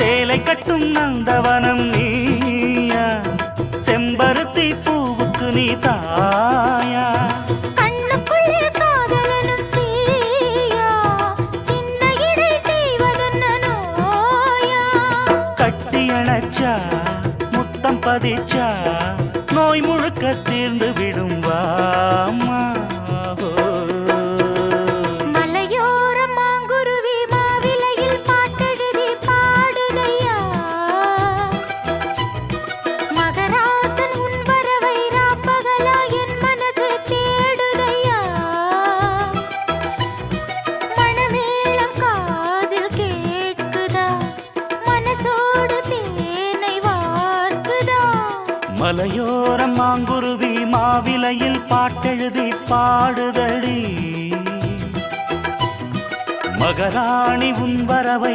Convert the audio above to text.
சேலை கட்டும் நந்தவனம் நீயா, செம்பருத்தி பூவுக்கு நீ தாயா, கண்ணுக்குள்ளே காதலனும் தீயா, சின்ன இடை செய்வதென்ன நோயா, கட்டி அணைச்சா முத்தம் பதிச்சா நோய் முழுக்க தீர்ந்து விடும் வாமா. மலையோரம் மாங்குருவி மாவிலையில் பாட்டெழுதி பாடுதையா, மகராசன் உன் வரவை ராப்பகலா என் மனசு தேடுதையா, மணமேளம் காதில் கேட்குதா, மனசோடு தேனை வார்க்குதா. மலையோரம் மாங்குருவி மாவிலையில் பாட்டெழுதி பாடுதடி, மகராணி உன் வரவை